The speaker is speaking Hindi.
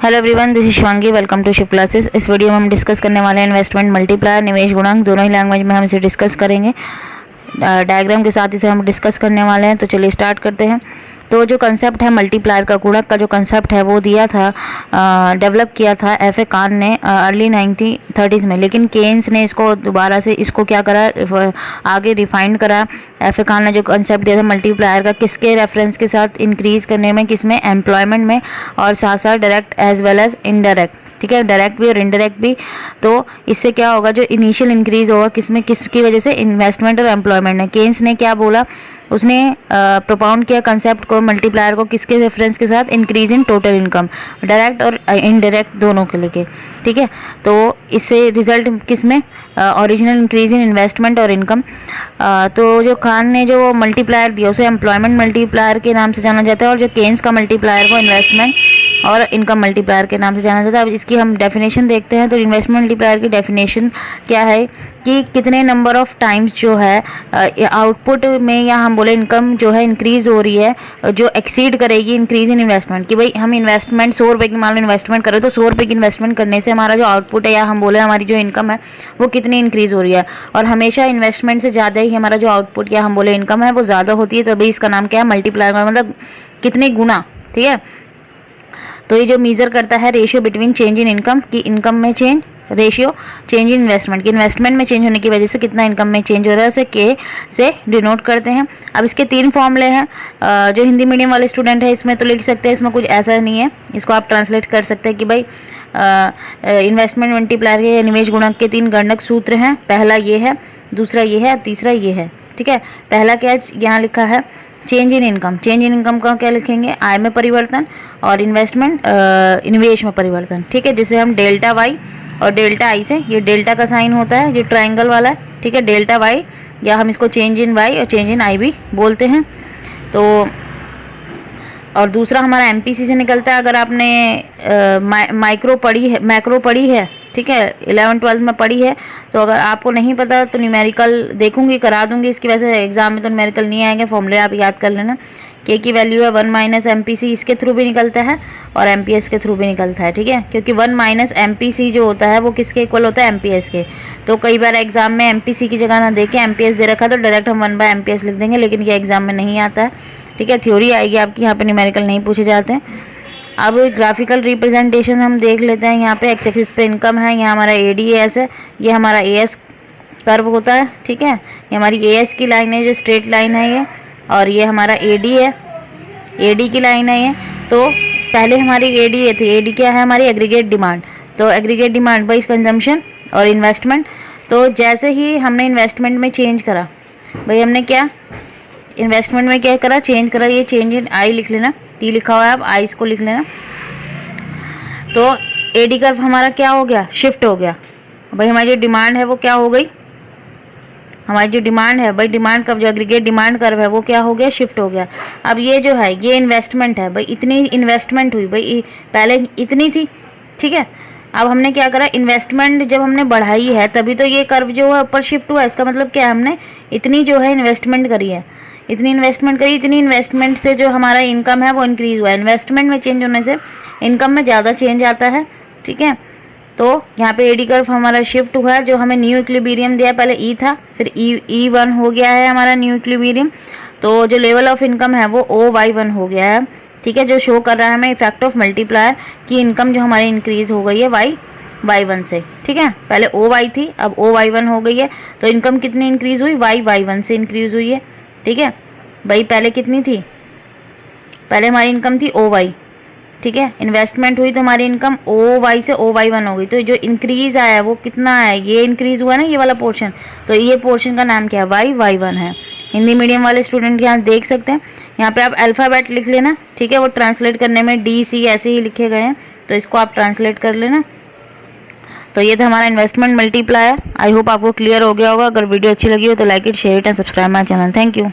Hello everyone, this is Shivangi. Welcome to Shiv classes. इस वीडियो में हम डिस्कस करने वाले हैं इन्वेस्टमेंट मल्टीप्लायर, निवेश गुणांक, दोनों ही लैंग्वेज में हम इसे डिस्कस करेंगे। डायग्राम के साथ इसे हम डिस्कस करने वाले हैं। तो चलिए स्टार्ट करते हैं। तो जो कंसेप्ट है मल्टीप्लायर का, गुणक का जो कंसेप्ट है वो दिया था, डेवलप किया था एफ.ए. कान ने अर्ली 1930s में। लेकिन केन्स ने इसको दोबारा से इसको क्या करा, आगे रिफाइंड करा। एफ.ए. कान ने जो कंसेप्ट दिया था मल्टीप्लायर का, किसके रेफरेंस के साथ इंक्रीज करने में, किसमें, एम्प्लॉयमेंट में, और साथ साथ direct as well as indirect. ठीक है, डायरेक्ट भी और इनडायरेक्ट भी। तो इससे क्या होगा, जो इनिशियल इंक्रीज होगा किसमें, किसकी वजह से, इन्वेस्टमेंट और एम्प्लॉयमेंट ने। केन्स ने क्या बोला, उसने प्रोपाउंड किया कंसेप्ट को, मल्टीप्लायर को, किसके रेफरेंस के साथ, increase in total income, direct और इनडायरेक्ट दोनों के लेके। ठीक है, तो इससे रिजल्ट किसमें, ओरिजिनल इंक्रीज इन इन्वेस्टमेंट और इनकम। तो जो खान ने जो मल्टीप्लायर दिया उसे एम्प्लॉयमेंट मल्टीप्लायर के नाम से जाना जाता है, और जो केन्स का मल्टीप्लायर को इन्वेस्टमेंट और इनकम मल्टीप्लायर के नाम से जाना जाता है। अब इसकी हम डेफिनेशन देखते हैं। तो इन्वेस्टमेंट मल्टीप्लायर की डेफिनेशन क्या है कि कितने नंबर ऑफ टाइम्स जो है आउटपुट में, या हम बोले इनकम जो है इंक्रीज हो रही है, जो एक्सीड करेगी इंक्रीज इन इन्वेस्टमेंट। कि भाई हम इन्वेस्टमेंट 100 रुपये की मान लो इन्वेस्टमेंट करें, तो 100 रुपये की इन्वेस्टमेंट करने से हमारा जो आउटपुट है, या हम बोले हमारी जो इनकम है वो कितनी इंक्रीज हो रही है। और हमेशा इन्वेस्टमेंट से ज़्यादा ही हमारा जो आउटपुट या हम बोले इनकम है वो ज़्यादा होती है। तो अभी इसका नाम क्या है, मल्टीप्लायर का मतलब कितने गुना। ठीक है, तो ये जो मेजर करता है ratio between change in income, की इनकम में change, ratio change in investment, की इन्वेस्टमेंट में चेंज होने की वजह से कितना इनकम में चेंज हो रहा है, उसे के से डिनोट करते हैं। अब इसके 3 फॉर्मूले हैं। जो हिंदी मीडियम वाले स्टूडेंट है इसमें तो लिख सकते हैं, इसमें कुछ ऐसा नहीं है। इसको आप ट्रांसलेट कर सकते हैं कि भाई इन्वेस्टमेंट मल्टीप्लायर के निवेश गुणक के 3 गणक सूत्र हैं। पहला ये है, दूसरा ये है, तीसरा ये है। ठीक है, पहला क्या यहाँ लिखा है, change in income. Change in income का क्या लिखेंगे, आय में परिवर्तन, और इन्वेस्टमेंट निवेश में परिवर्तन। ठीक है, जिसे हम डेल्टा वाई और डेल्टा आई से, ये डेल्टा का साइन होता है, ये ट्रायंगल वाला है। ठीक है, डेल्टा वाई, या हम इसको चेंज इन वाई और चेंज इन आई भी बोलते हैं। तो और दूसरा हमारा एमपीसी से निकलता है। अगर आपने मैक्रो पढ़ी है, ठीक है, 11th-12th में पढ़ी है, तो अगर आपको नहीं पता तो न्यूमेरिकल देखूंगी, करा दूंगी इसकी। वैसे एग्जाम में तो न्यूमेरिकल नहीं आएंगे, फॉर्मूले आप याद कर लेना। के की वैल्यू है 1 माइनस एमपीसी, इसके थ्रू भी निकलता है और एमपीएस के थ्रू भी निकलता है। ठीक है, क्योंकि 1 माइनस एमपीसी जो होता है वो किसके इक्वल होता है, एमपीएस के। तो कई बार एग्जाम में एमपीसी की जगह ना देके एमपीएस दे रखा है तो डायरेक्ट हम 1/एमपीएस लिख देंगे, लेकिन ये एग्जाम में नहीं आता है। ठीक है, थ्योरी आएगी आपकी, यहाँ पे न्यूमेरिकल नहीं पूछे जाते हैं। अब ग्राफिकल रिप्रेजेंटेशन हम देख लेते हैं। यहाँ पे एक्स एक्सिस पे इनकम है, यहाँ हमारा एडीएस है, ये हमारा एएस कर्व होता है। ठीक है, ये हमारी एएस की लाइन है जो स्ट्रेट लाइन है ये, और ये हमारा एडी है, एडी की लाइन है ये। तो पहले हमारी एडी ये थी, एडी क्या है, हमारी एग्रीगेट डिमांड। तो एग्रीगेट डिमांड बाई कंजम्पशन और इन्वेस्टमेंट। तो जैसे ही हमने इन्वेस्टमेंट में चेंज करा, भाई हमने क्या इन्वेस्टमेंट में क्या करा, चेंज करा, ये चेंज इन आई लिख लेना, टी लिखा हुआ है, आप आई को लिख लेना। तो एडी कर्व हमारा क्या हो गया, शिफ्ट हो गया। भाई हमारी जो डिमांड है वो क्या हो गई, हमारी जो डिमांड है, भाई डिमांड कर्व, जो एग्रीगेट डिमांड कर्व है वो क्या हो गया, शिफ्ट हो गया। अब ये जो है ये इन्वेस्टमेंट है, भाई इतनी इन्वेस्टमेंट हुई, भाई पहले इतनी थी। ठीक है, अब हमने क्या करा, इन्वेस्टमेंट जब हमने बढ़ाई है तभी तो ये कर्व जो है ऊपर शिफ्ट हुआ है। इसका मतलब क्या है, हमने इतनी जो है इन्वेस्टमेंट करी है, इतनी इन्वेस्टमेंट करी, इतनी इन्वेस्टमेंट से जो हमारा इनकम है वो इंक्रीज हुआ है। इन्वेस्टमेंट में चेंज होने से इनकम में ज़्यादा चेंज आता है। ठीक है, तो यहाँ पे एडी कर्व हमारा शिफ्ट हुआ है। जो हमें न्यू इक्विलिब्रियम दिया, पहले ई था, फिर ई1 हो गया है हमारा न्यू इक्विलिब्रियम। तो जो लेवल ऑफ इनकम है वो OY1 हो गया है। ठीक है, जो शो कर रहा है हमें इफेक्ट ऑफ मल्टीप्लायर की इनकम जो हमारी इंक्रीज हो गई है Y1 से। ठीक है, पहले OY थी, अब OY1 हो गई है। तो इनकम कितनी इंक्रीज हुई, Y1 से इंक्रीज हुई है। ठीक है, भाई पहले कितनी थी, पहले हमारी इनकम थी OY। ठीक है, इन्वेस्टमेंट हुई तो हमारी इनकम OY से OY1 हो गई। तो जो इंक्रीज आया है वो कितना है, ये इंक्रीज हुआ ना, ये वाला पोर्शन। तो ये पोर्शन का नाम क्या है, Y1 है। हिंदी मीडियम वाले स्टूडेंट यहाँ देख सकते हैं, यहाँ पे आप अल्फ़ाबेट लिख लेना। ठीक है, वो ट्रांसलेट करने में DC ऐसे ही लिखे गए हैं, तो इसको आप ट्रांसलेट कर लेना। तो ये था हमारा इन्वेस्टमेंट मल्टीप्लायर। आई होप आपको क्लियर हो गया होगा। अगर वीडियो अच्छी लगी हो तो like it, share it and subscribe my channel. Thank you.